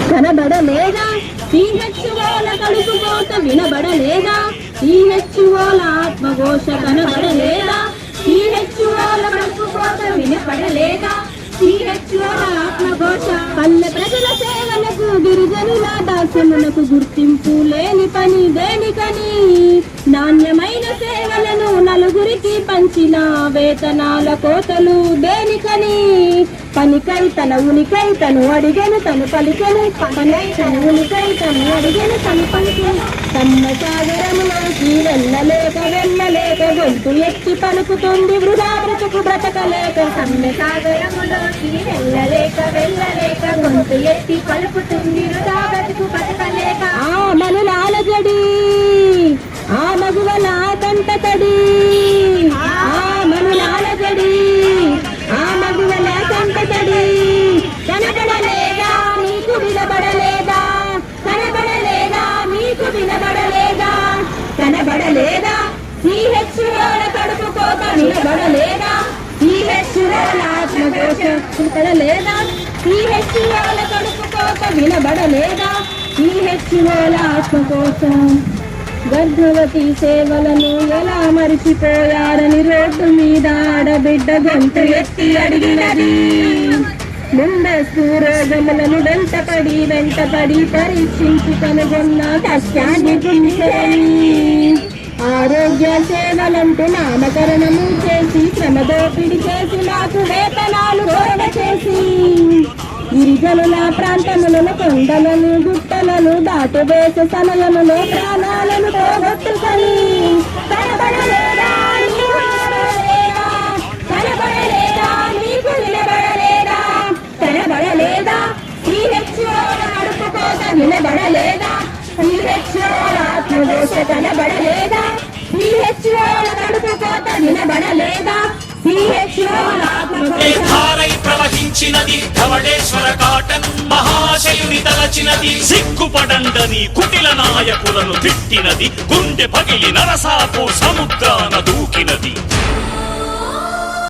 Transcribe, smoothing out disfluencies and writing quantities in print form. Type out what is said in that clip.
కనబడలేదా సిహెచ్ఓల కలుపుకోత వినబడలేదా సిహెచ్ఓల ఆత్మఘోష కనబడలేదా సిహెచ్ఓల కలుపుకోత వినపడలేదా సిహెచ్ఓల ఆత్మఘోష పల్లె ప్రజల సేవలకు గిరిజనుల దాస్యములకు గుర్తింపు లేని పని దేనికని నాణ్యమైన సేవలను నలుగురికి పంచిన వేతనాల కోతలు దేనికని పనికై తన ఉనికై తను అడిగను తను పలికెను పనై తన ఉనికై తను అడిగను తను పలికెను తమ్మ సాగరములోకి వెళ్ళలేక గొంతు ఎత్తి పలుకుతుంది వృధా బ్రతుకు బ్రతకలేక సమ్మె సాగరములోకి వెళ్ళలేక గొంతు ఎత్తి పలుకుతుంది వృధా బ్రతుకు బ్రతకలేక ఆ మనులాల జడి ఆ మగువల కంటతడి ఆ మనులాల జడి ఆ మగువల కంటతడి కనబడలేదా మీకు వినబడలేదా కనబడలేదా మీకు వినబడలేదా కనబడలేదా సిహెచ్ఓల కడుపు కోత వినబడలేదా సిహెచ్ఓల ఆత్మఘోష వినబడలేదా సిహెచ్ఓల కడుపు కోత వినబడలేదా సిహెచ్ఓల ఆత్మఘోష గర్భవతి సేవలను ఎలా మరిచిపోయారని రోడ్డు మీద ఆడబిడ్డ గొంతు ఎత్తి అడిగినది ముందస్తు రోగములను వెంటపడి పరీక్షించి కనుగొన్న కష్టాన్ని ఆరోగ్య సేవలంటూ నామకరణము చేసి శ్రమదోపిడి చేసి నాకు వేతనాలు కోరడ చేసి గిరిజనుల ప్రాంతములను కొండలను గుట్టలను దాటవేసే సమయములో ప్రాణాలను పోగొట్టుకొని కనబడలేదా కనబడలేదా మీకు వినబడలేదా కనబడలేదా సిహెచ్ఓల కడుపు కోత వినబడలేదా సిహెచ్ఓల ఆత్మఘోష కనబడలేదా సిహెచ్ఓల కడుపు కోత వినబడలేదా ప్రవహించినది ధవళేశ్వర కాటన్ మహాశయుని తలచినది సిగ్గుపడండని కుటిల నాయకులను తిట్టినది గుండె పగిలి నరసాపు సముద్రాన దూకినది